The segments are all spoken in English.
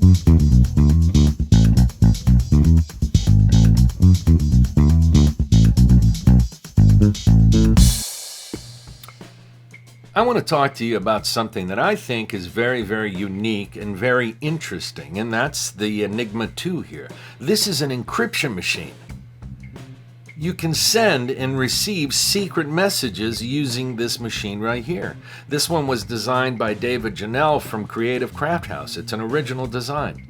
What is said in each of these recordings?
I want to talk to you about something that I think is very, very unique and very interesting, and that's the Enigma 2 here. This is an encryption machine. You can send and receive secret messages using this machine right here. This one was designed by David Janelle from Creative Crafthouse. It's an original design.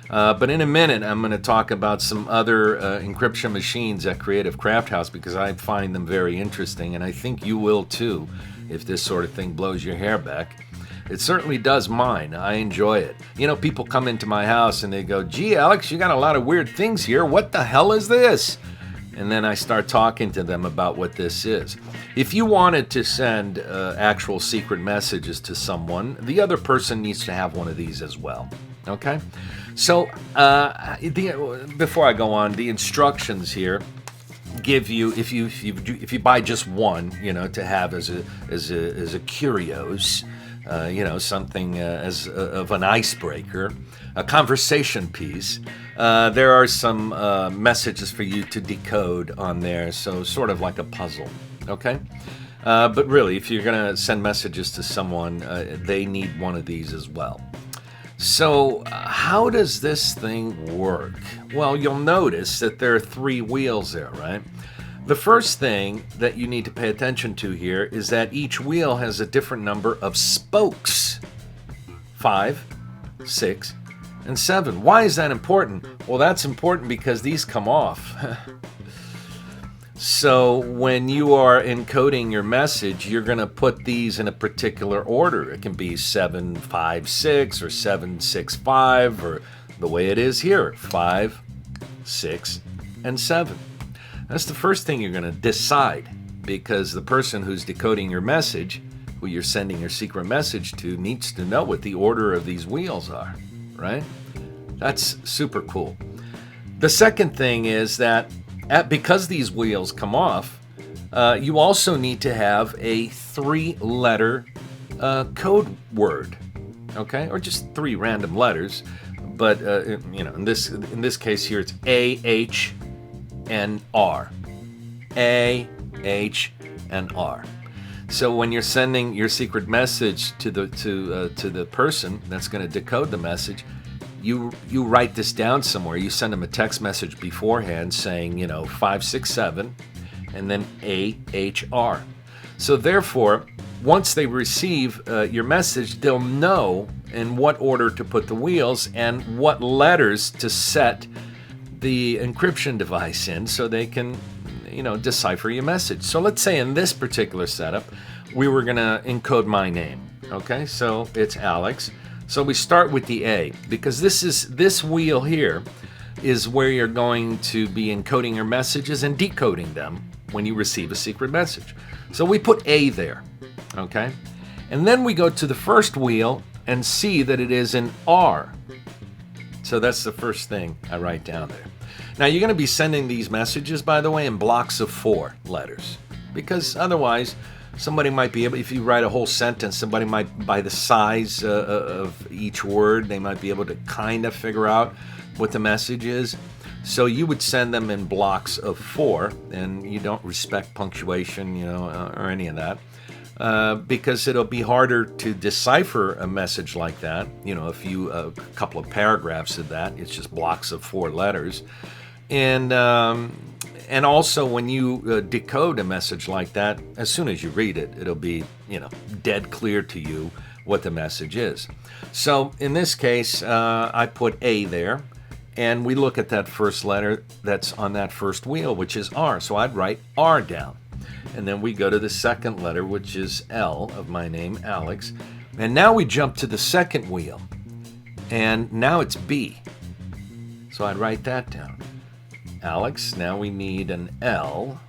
But in a minute, I'm going to talk about some other encryption machines at Creative Crafthouse because I find them very interesting, and I think you will too if this sort of thing blows your hair back. It certainly does mine. I enjoy it. You know, people come into my house and they go, "Gee, Alex, you got a lot of weird things here. What the hell is this?" And then I start talking to them about what this is. If you wanted to send actual secret messages to someone, the other person needs to have one of these as well. Okay? So, before I go on, the instructions here give you, if you buy just one, you know, to have as a curios, something as of an icebreaker, a conversation piece. There are some messages for you to decode on there, so sort of like a puzzle. Okay. But really, if you're going to send messages to someone, they need one of these as well. So how does this thing work? Well, you'll notice that there are 3 wheels there, right? The first thing that you need to pay attention to here is that each wheel has a different number of spokes. 5, 6, and 7. Why is that important? Well, that's important because these come off. So when you are encoding your message, you're going to put these in a particular order. It can be 756 or 765 or the way it is here, 5, 6, and 7. That's the first thing you're going to decide because the person who's decoding your message, who you're sending your secret message to, needs to know what the order of these wheels are, right? That's super cool. The second thing is that because these wheels come off, you also need to have a 3-letter code word, okay, or just 3 random letters. But in this case here, it's A, H, and R. A, H, and R. So when you're sending your secret message to the person that's going to decode the message, you write this down somewhere. You send them a text message beforehand saying, 567, and then AHR. So therefore, once they receive your message, they'll know in what order to put the wheels and what letters to set the encryption device in so they can, decipher your message. So let's say in this particular setup, we were going to encode my name. Okay, so it's Alex. So we start with the A because this wheel here is where you're going to be encoding your messages and decoding them when you receive a secret message. So we put A there, okay? And then we go to the first wheel and see that it is an R. So that's the first thing I write down there. Now you're going to be sending these messages, by the way, in blocks of 4 letters because otherwise somebody might be able, if you write a whole sentence, somebody might, by the size of each word, they might be able to kind of figure out what the message is. So you would send them in blocks of 4, and you don't respect punctuation, or any of that, because it'll be harder to decipher a message like that. A couple of paragraphs of that, it's just blocks of 4 letters. And also, when you decode a message like that, as soon as you read it, it'll be, dead clear to you what the message is. So in this case, I put A there, and we look at that first letter that's on that first wheel, which is R. So I'd write R down. And then we go to the second letter, which is L of my name, Alex. And now we jump to the second wheel, and now it's B. So I'd write that down. Alex, now we need an L.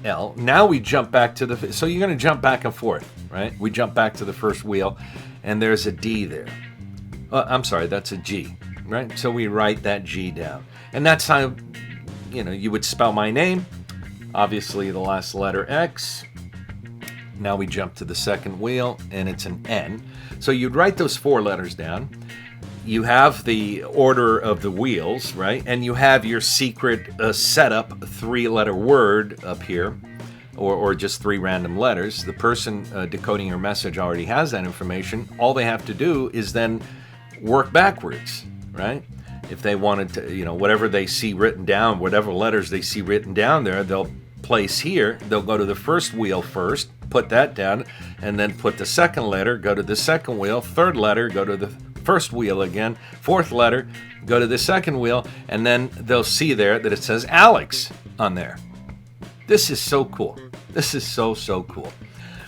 L. Now we jump back to so you're going to jump back and forth, right? We jump back to the first wheel, and there's a D there. I'm sorry, that's a G, right? So we write that G down. And that's how, you would spell my name. Obviously, the last letter X. Now we jump to the second wheel, and it's an N. So you'd write those 4 letters down. You have the order of the wheels, right? And you have your secret setup 3-letter word up here, or just 3 random letters. The person decoding your message already has that information. All they have to do is then work backwards, right? If they wanted to, whatever they see written down, whatever letters they see written down there, they'll place here. They'll go to the first wheel first, put that down, and then put the second letter, go to the second wheel, third letter, go to the first wheel again, fourth letter, go to the second wheel, and then they'll see there that it says Alex on there. This is so cool. This is so cool.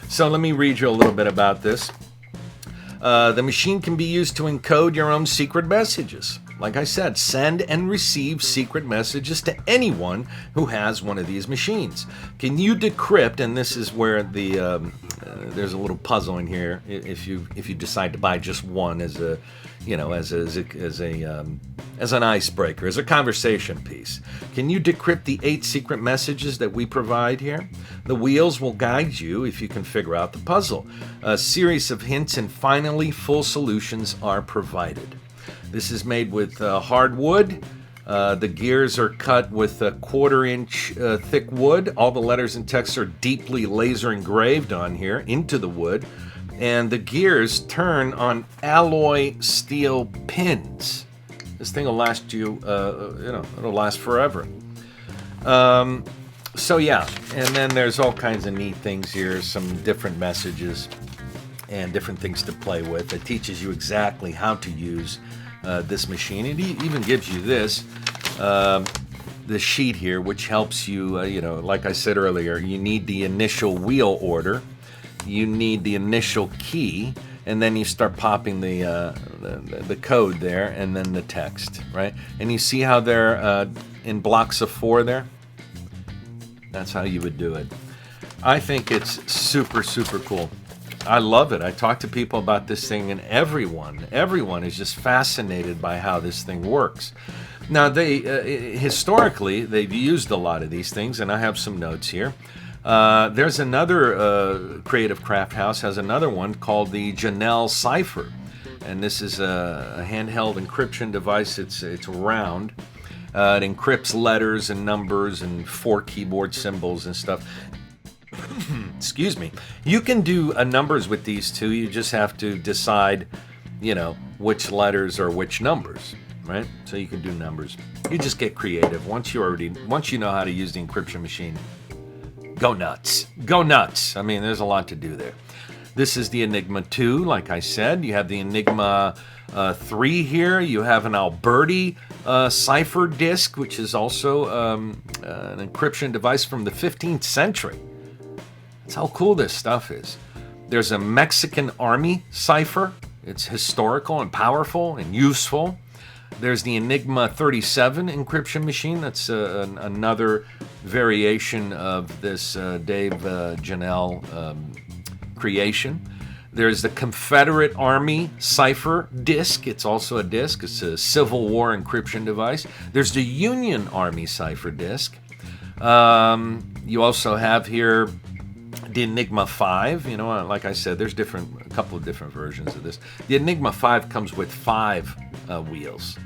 So let me read you a little bit about this. The machine can be used to encode your own secret messages. Like I said, send and receive secret messages to anyone who has one of these machines. Can you decrypt? And this is where the there's a little puzzle in here. If you decide to buy just one as a as an icebreaker, as a conversation piece. Can you decrypt the 8 secret messages that we provide here? The wheels will guide you if you can figure out the puzzle. A series of hints and finally full solutions are provided. This is made with hardwood. The gears are cut with a 1/4-inch thick wood. All the letters and text are deeply laser engraved on here into the wood. And the gears turn on alloy steel pins. This thing will last you, it'll last forever. So yeah, and then there's all kinds of neat things here, some different messages and different things to play with. It teaches you exactly how to use this machine. It even gives you this, the sheet here, which helps you, like I said earlier, you need the initial wheel order, you need the initial key, and then you start popping the code there, and then the text, right? And you see how they're in blocks of 4 there? That's how you would do it. I think it's super cool. I love it. I talk to people about this thing, and everyone is just fascinated by how this thing works. Now, they historically, they've used a lot of these things, and I have some notes here. There's another Creative Crafthouse has another one called the Janelle Cipher, and this is a handheld encryption device. It's round. It encrypts letters and numbers and 4 keyboard symbols and stuff. Excuse me. You can do numbers with these too. You just have to decide, which letters are which numbers, right? So you can do numbers. You just get creative. Once you know how to use the encryption machine, go nuts. Go nuts. I mean, there's a lot to do there. This is the Enigma 2, like I said. You have the Enigma 3 here. You have an Alberti cipher disk, which is also an encryption device from the 15th century. That's how cool this stuff is. There's a Mexican Army cipher. It's historical and powerful and useful. There's the Enigma 37 encryption machine. That's another variation of this Dave Janelle creation. There's the Confederate Army cipher disk. It's also a disk. It's a Civil War encryption device. There's the Union Army cipher disk. You also have here the Enigma 5, like I said, there's a couple of different versions of this. The Enigma 5 comes with 5 wheels.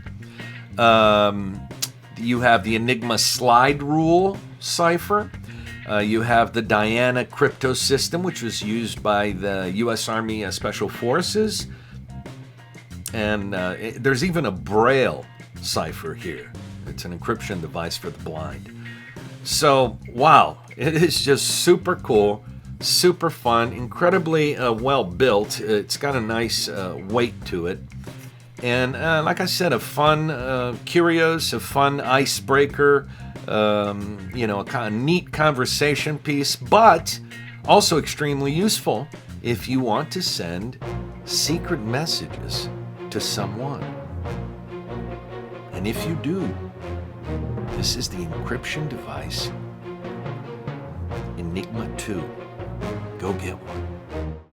You have the Enigma slide rule cipher. You have the Diana crypto system, which was used by the U.S. Army Special Forces. And there's even a Braille cipher here. It's an encryption device for the blind. So, wow, it is just super cool. Super fun, incredibly well built. It's got a nice weight to it. And like I said, a fun curios, a fun icebreaker, a kind of neat conversation piece, but also extremely useful if you want to send secret messages to someone. And if you do, this is the encryption device, Enigma 2. Go get one.